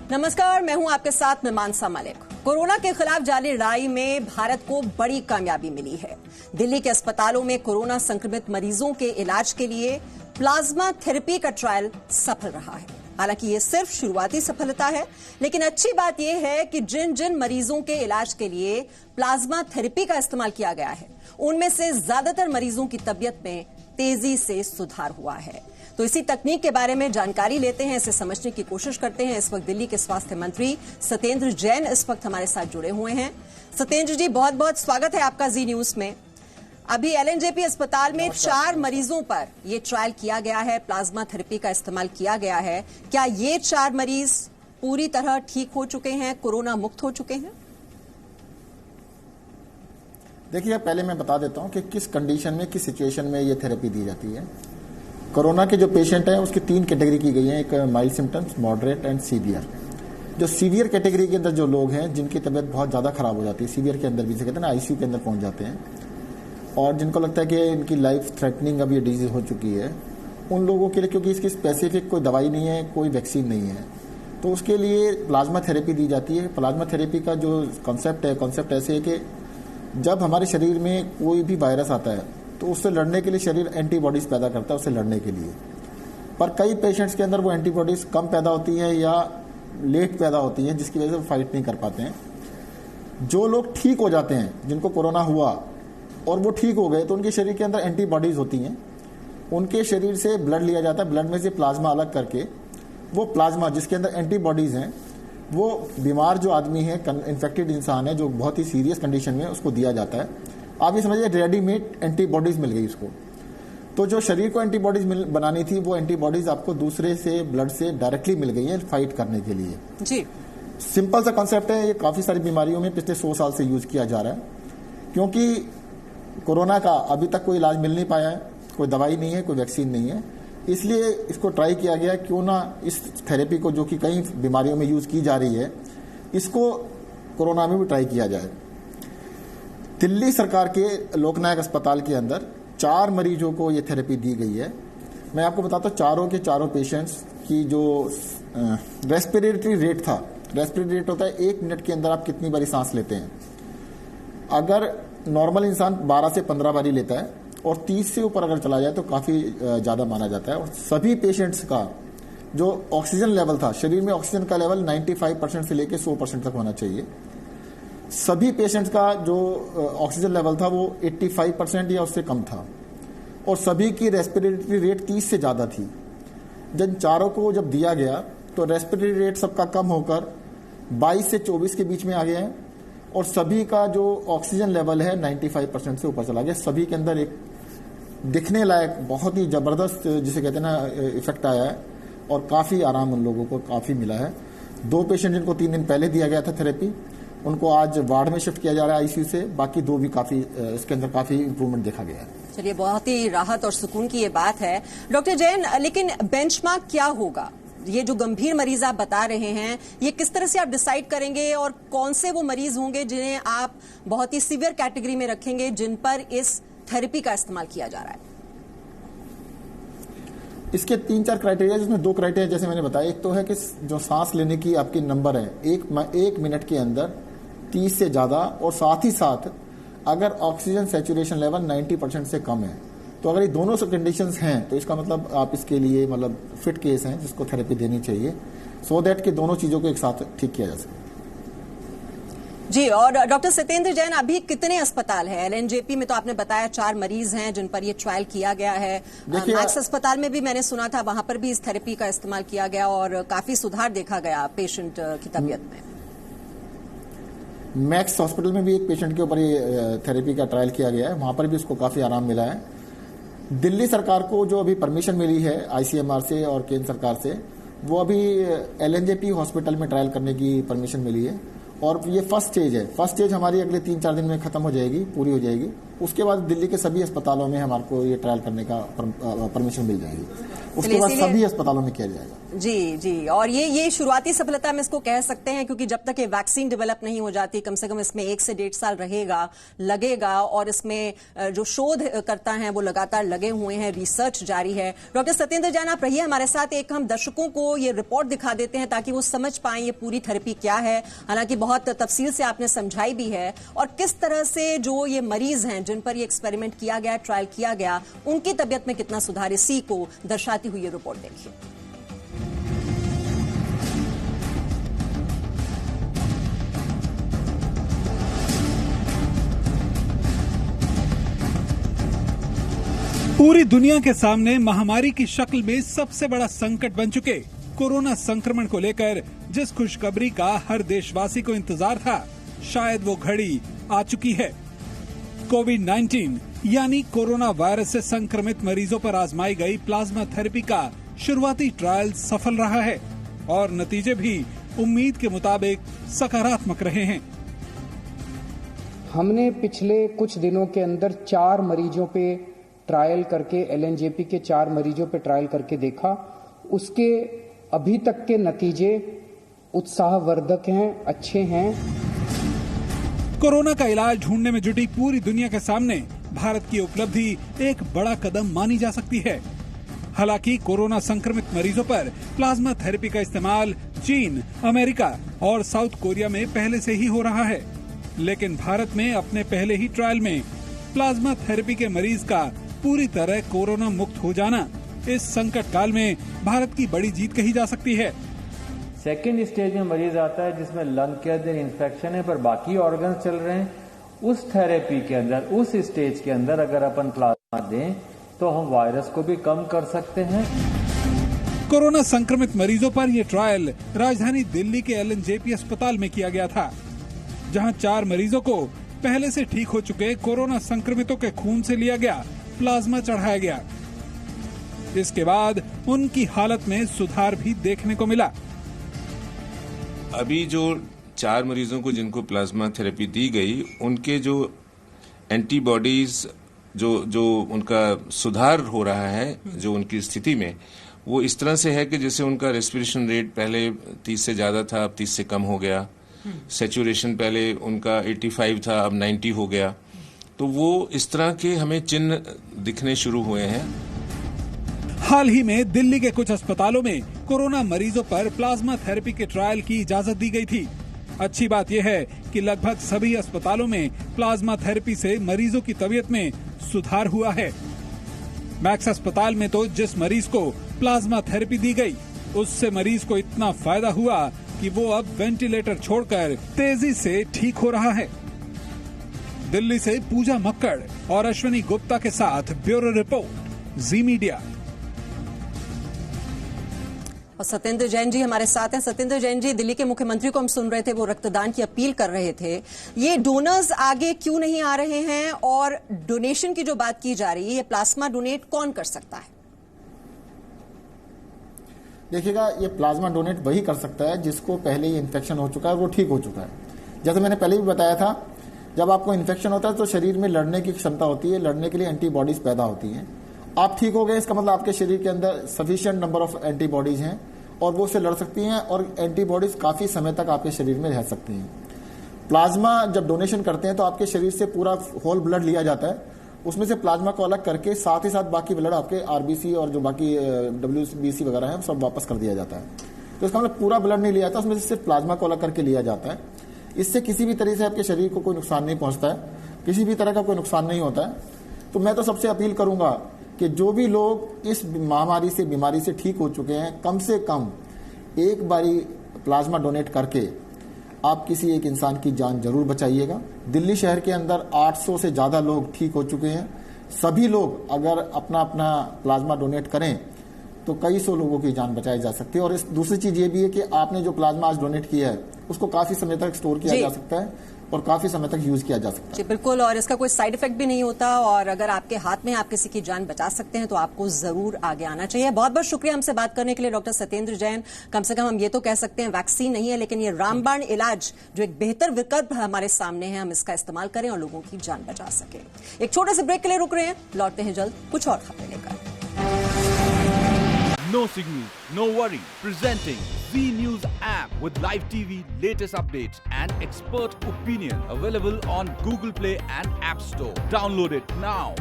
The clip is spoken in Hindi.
नमस्कार, मैं हूं आपके साथ मीमांसा मलिक। कोरोना के खिलाफ जारी लड़ाई में भारत को बड़ी कामयाबी मिली है। दिल्ली के अस्पतालों में कोरोना संक्रमित मरीजों के इलाज के लिए प्लाज्मा थेरेपी का ट्रायल सफल रहा है। हालांकि ये सिर्फ शुरुआती सफलता है, लेकिन अच्छी बात यह है कि जिन जिन मरीजों के इलाज के लिए प्लाज्मा थेरेपी का इस्तेमाल किया गया है, उनमें से ज्यादातर मरीजों की तबीयत में तेजी से सुधार हुआ है। तो इसी तकनीक के बारे में जानकारी लेते हैं, इसे समझने की कोशिश करते हैं। इस वक्त दिल्ली के स्वास्थ्य मंत्री सत्येंद्र जैन इस वक्त हमारे साथ जुड़े हुए हैं। सत्येंद्र जी, बहुत बहुत स्वागत है आपका जी न्यूज में। अभी एलएनजेपी अस्पताल में 4 मरीजों पर यह ट्रायल किया गया है, प्लाज्मा थेरेपी का इस्तेमाल किया गया है। क्या ये 4 मरीज पूरी तरह ठीक हो चुके हैं, कोरोना मुक्त हो चुके हैं? देखिए, पहले मैं बता देता हूं कि किस कंडीशन में, किस सिचुएशन में ये थेरेपी दी जाती है। कोरोना के जो पेशेंट हैं उसकी 3 कैटेगरी की गई है, एक mild symptoms, moderate and severe. जो सीवियर कैटेगरी के अंदर जो लोग हैं जिनकी तबीयत बहुत ज़्यादा खराब हो जाती है, सीवियर के अंदर भी से कहते हैं ना, आईसीयू के अंदर पहुंच जाते हैं, और जिनको लगता है कि इनकी लाइफ थ्रेटनिंग अब ये डिजीज हो चुकी है, उन लोगों के लिए, क्योंकि इसकी स्पेसिफिक कोई दवाई नहीं है, कोई वैक्सीन नहीं है, तो उसके लिए प्लाज्मा थेरेपी दी जाती है। प्लाज्मा थेरेपी का जो कॉन्सेप्ट ऐसे है कि जब हमारे शरीर में कोई भी वायरस आता है तो उससे लड़ने के लिए शरीर एंटीबॉडीज पैदा करता है उससे लड़ने के लिए। पर कई पेशेंट्स के अंदर वो एंटीबॉडीज कम पैदा होती हैं या लेट पैदा होती हैं, जिसकी वजह से वो फाइट नहीं कर पाते हैं। जो लोग ठीक हो जाते हैं, जिनको कोरोना हुआ और वो ठीक हो गए, तो उनके शरीर के अंदर एंटीबॉडीज होती हैं। उनके शरीर से ब्लड लिया जाता है, ब्लड में से प्लाज्मा अलग करके वो प्लाज्मा जिसके अंदर एंटीबॉडीज हैं, वो बीमार जो आदमी है, इन्फेक्टेड इंसान है, जो बहुत ही सीरियस कंडीशन में, उसको दिया जाता है। आप ये समझिए रेडीमेड एंटीबॉडीज मिल गई उसको। तो जो शरीर को एंटीबॉडीज बनानी थी, वो एंटीबॉडीज आपको दूसरे से ब्लड से डायरेक्टली मिल गई है फाइट करने के लिए। जी, सिंपल सा कॉन्सेप्ट है। ये काफी सारी बीमारियों में पिछले 100 साल से यूज किया जा रहा है, क्योंकि कोरोना का अभी तक कोई इलाज मिल नहीं पाया है, कोई दवाई नहीं है, कोई वैक्सीन नहीं है। इसलिए इसको ट्राई किया गया, क्यों ना इस थेरेपी को, जो कि कई बीमारियों में यूज की जा रही है, इसको कोरोना में भी ट्राई किया जाए। दिल्ली सरकार के लोकनायक अस्पताल के अंदर 4 मरीजों को ये थेरेपी दी गई है। मैं आपको बताता हूँ, चारों के चारों पेशेंट्स की जो रेस्पिरेटरी रेट था, रेस्पिरेटरी रेट होता है 1 मिनट के अंदर आप कितनी बारी सांस लेते हैं। अगर नॉर्मल इंसान 12 से 15 बारी लेता है और 30 से ऊपर अगर चला जाए तो काफी ज्यादा माना जाता है। और सभी पेशेंट्स का जो ऑक्सीजन लेवल था, शरीर में ऑक्सीजन का लेवल 95% से लेकर 100% तक होना चाहिए। सभी पेशेंट्स का जो ऑक्सीजन लेवल था वो 85% या उससे कम था, और सभी की रेस्पिरेटरी रेट 30 से ज्यादा थी। जब चारों को जब दिया गया तो रेस्पिरेटरी रेट सबका कम होकर 22 से 24 के बीच में आ गया है, और सभी का जो ऑक्सीजन लेवल है 95% से ऊपर चला गया। सभी के अंदर एक दिखने लायक बहुत ही जबरदस्त, जिसे कहते हैं ना, इफेक्ट आया है, और काफी आराम उन लोगों को काफी मिला है। 2 पेशेंट जिनको 3 दिन पहले दिया गया था थेरेपी, उनको आज वार्ड में शिफ्ट किया जा रहा है आईसीयू से। बाकी 2 भी काफी, इसके अंदर काफी इंप्रूवमेंट देखा गया है। चलिए, बहुत ही राहत और सुकून की ये बात है। डॉक्टर जैन, लेकिन बेंचमार्क क्या होगा? ये जो गंभीर मरीज आप बता रहे हैं, ये किस तरह से आप डिसाइड करेंगे, और कौन से वो मरीज होंगे जिन्हें आप बहुत ही सीवियर कैटेगरी में रखेंगे, जिन पर इस थेरेपी का इस्तेमाल किया जा रहा है? इसके 3-4 क्राइटेरिया, जिसमें 2 क्राइटेरिया जैसे मैंने बताया। एक तो है कि जो सांस लेने की आपकी नंबर है, एक मिनट के अंदर 30 से ज्यादा, और साथ ही साथ अगर ऑक्सीजन सैचुरेशन लेवल 90% से कम है, तो अगर ये दोनों कंडीशंस हैं तो इसका मतलब आप इसके लिए मतलब फिट केस हैं, जिसको थेरेपी देनी चाहिए, सो दैट कि दोनों चीजों को एक साथ ठीक किया जा सके। जी, और डॉक्टर सत्येंद्र जैन, अभी कितने अस्पताल हैं? एलएनजेपी में तो आपने बताया 4 मरीज हैं जिन पर ये ट्रायल किया गया है। मैक्स अस्पताल में भी मैंने सुना था, वहां पर भी इस थेरेपी का इस्तेमाल किया गया और काफी सुधार देखा गया पेशेंट की तबीयत में। मैक्स हॉस्पिटल में भी एक पेशेंट के ऊपर ये थेरेपी का ट्रायल किया गया है, वहां पर भी उसको काफी आराम मिला है। दिल्ली सरकार को जो अभी परमिशन मिली है आईसीएमआर से और केंद्र सरकार से, वो अभी एलएनजेपी हॉस्पिटल में ट्रायल करने की परमिशन मिली है, और ये फर्स्ट स्टेज है। फर्स्ट स्टेज हमारी अगले 3-4 दिन में खत्म हो जाएगी, पूरी हो जाएगी। उसके बाद दिल्ली के सभी अस्पतालों में हमारे को ये ट्रायल करने का परमिशन मिल जाएगी। उसके बाद सभी अस्पतालों में किया जाएगा। जी जी, और ये शुरुआती सफलता में इसको कह सकते हैं, क्योंकि जब तक ये वैक्सीन डेवलप नहीं हो जाती, कम से कम इसमें 1 से 1.5 साल लगेगा और इसमें जो शोध करता है वो लगातार लगे हुए हैं, रिसर्च जारी है। डॉक्टर सत्येंद्र जैन, आप रहिए हमारे साथ। एक हम दर्शकों को ये रिपोर्ट दिखा देते हैं ताकि वो समझ पाएं ये पूरी थेरेपी क्या है। हालांकि बहुत तफसील से आपने समझाई भी है, और किस तरह से जो ये मरीज हैं जिन पर ये एक्सपेरिमेंट किया गया, ट्रायल किया गया, उनकी तबियत में कितना सुधार, इसी को दर्शाती हुई ये रिपोर्ट देखिए। पूरी दुनिया के सामने महामारी की शक्ल में सबसे बड़ा संकट बन चुके कोरोना संक्रमण को लेकर जिस खुशखबरी का हर देशवासी को इंतजार था, शायद वो घड़ी आ चुकी है। कोविड-19 यानी कोरोना वायरस से संक्रमित मरीजों पर आजमाई गई प्लाज्मा थेरेपी का शुरुआती ट्रायल सफल रहा है और नतीजे भी उम्मीद के मुताबिक सकारात्मक रहे हैं। हमने पिछले कुछ दिनों के अंदर 4 मरीजों पे ट्रायल करके, एलएनजेपी के 4 मरीजों पे ट्रायल करके देखा। उसके अभी तक के नतीजे उत्साहवर्धक हैं, अच्छे हैं। कोरोना का इलाज ढूंढने में जुटी पूरी दुनिया के सामने भारत की उपलब्धि एक बड़ा कदम मानी जा सकती है। हालांकि कोरोना संक्रमित मरीजों पर प्लाज्मा थेरेपी का इस्तेमाल चीन, अमेरिका और साउथ कोरिया में पहले से ही हो रहा है, लेकिन भारत में अपने पहले ही ट्रायल में प्लाज्मा थेरेपी के मरीज का पूरी तरह कोरोना मुक्त हो जाना इस संकट काल में भारत की बड़ी जीत कही जा सकती है। सेकेंड स्टेज में मरीज आता है जिसमें लंग के अंदर इन्फेक्शन है पर बाकी ऑर्गन चल रहे हैं। उस थेरेपी के अंदर, उस स्टेज के अंदर अगर अपन प्लाज्मा दें तो हम वायरस को भी कम कर सकते हैं। कोरोना संक्रमित मरीजों पर यह ट्रायल राजधानी दिल्ली के एलएनजेपी अस्पताल में किया गया था, जहां 4 मरीजों को पहले से ठीक हो चुके कोरोना संक्रमितों के खून से लिया गया प्लाज्मा चढ़ाया गया। इसके बाद उनकी हालत में सुधार भी देखने को मिला। अभी जो 4 मरीजों को जिनको प्लाज्मा थेरेपी दी गई, उनके जो एंटीबॉडीज जो उनका सुधार हो रहा है, जो उनकी स्थिति में, वो इस तरह से है कि जैसे उनका रेस्पिरेशन रेट पहले 30 से ज्यादा था, अब 30 से कम हो गया। सैचुरेशन पहले उनका 85 था, अब 90 हो गया। तो वो इस तरह के हमें चिन्ह दिखने शुरू हुए हैं। हाल ही में दिल्ली के कुछ अस्पतालों में कोरोना मरीजों पर प्लाज्मा थेरेपी के ट्रायल की इजाजत दी गई थी। अच्छी बात यह है कि लगभग सभी अस्पतालों में प्लाज्मा थेरेपी से मरीजों की तबीयत में सुधार हुआ है। मैक्स अस्पताल में तो जिस मरीज को प्लाज्मा थेरेपी दी गई, उससे मरीज को इतना फायदा हुआ कि वो अब वेंटिलेटर छोड़कर तेजी से ठीक हो रहा है। दिल्ली से पूजा मक्कड़ और अश्विनी गुप्ता के साथ ब्यूरो रिपोर्ट, जी मीडिया। और सत्येंद्र जैन जी हमारे साथ हैं। सत्येंद्र जैन जी, दिल्ली के मुख्यमंत्री को हम सुन रहे थे, वो रक्तदान की अपील कर रहे थे। ये डोनर्स आगे क्यों नहीं आ रहे हैं, और डोनेशन की जो बात की जा रही है, ये प्लाज्मा डोनेट कौन कर सकता है? देखिएगा, ये प्लाज्मा डोनेट वही कर सकता है जिसको पहले ही इन्फेक्शन हो चुका है, वो ठीक हो चुका है। जैसे मैंने पहले भी बताया था, जब आपको इन्फेक्शन होता है तो शरीर में लड़ने की क्षमता होती है, लड़ने के लिए एंटीबॉडीज पैदा होती हैं। आप ठीक हो गए, इसका मतलब आपके शरीर के अंदर सफिशिएंट नंबर ऑफ एंटीबॉडीज हैं और वो उससे लड़ सकती हैं, और एंटीबॉडीज काफी समय तक आपके शरीर में रह सकती हैं। प्लाज्मा जब डोनेशन करते हैं तो आपके शरीर से पूरा होल ब्लड लिया जाता है, उसमें से प्लाज्मा को अलग करके साथ ही साथ बाकी ब्लड आपके आरबीसी और जो बाकी डब्ल्यूबीसी वगैरह है सब वापस कर दिया जाता है। तो इसका मतलब पूरा ब्लड नहीं लिया जाता, उसमें से सिर्फ प्लाज्मा को अलग करके लिया जाता है। इससे किसी भी तरह से आपके शरीर को कोई नुकसान नहीं पहुंचता है, किसी भी तरह का कोई नुकसान नहीं होता है। तो मैं तो सबसे अपील करूंगा कि जो भी लोग इस महामारी से, बीमारी से ठीक हो चुके हैं, कम से कम एक बारी प्लाज्मा डोनेट करके आप किसी एक इंसान की जान जरूर बचाइएगा। दिल्ली शहर के अंदर 800 से ज्यादा लोग ठीक हो चुके हैं। सभी लोग अगर अपना अपना प्लाज्मा डोनेट करें तो कई सौ लोगों की जान बचाई जा सकती है। और इस दूसरी चीज ये भी है कि आपने जो प्लाज्मा आज डोनेट किया है उसको काफी समय तक स्टोर किया जा सकता है, और काफी समय तक यूज किया जा सकता है। जी बिल्कुल, और इसका कोई साइड इफेक्ट भी नहीं होता, और अगर आपके हाथ में आप किसी की जान बचा सकते हैं तो आपको जरूर आगे आना चाहिए। बहुत बहुत शुक्रिया हमसे बात करने के लिए डॉक्टर सत्येंद्र जैन। कम से कम हम ये तो कह सकते हैं वैक्सीन नहीं है, लेकिन ये रामबाण इलाज जो एक बेहतर विकल्प हमारे सामने है, हम इसका इस्तेमाल करें और लोगों की जान बचा सके। एक छोटे से ब्रेक के लिए रुक रहे हैं, लौटते हैं जल्द कुछ और खबरें लेकर। No signal, no worry. Presenting Z News app with live TV, latest updates and expert opinion. Available on Google Play and App Store. Download it now.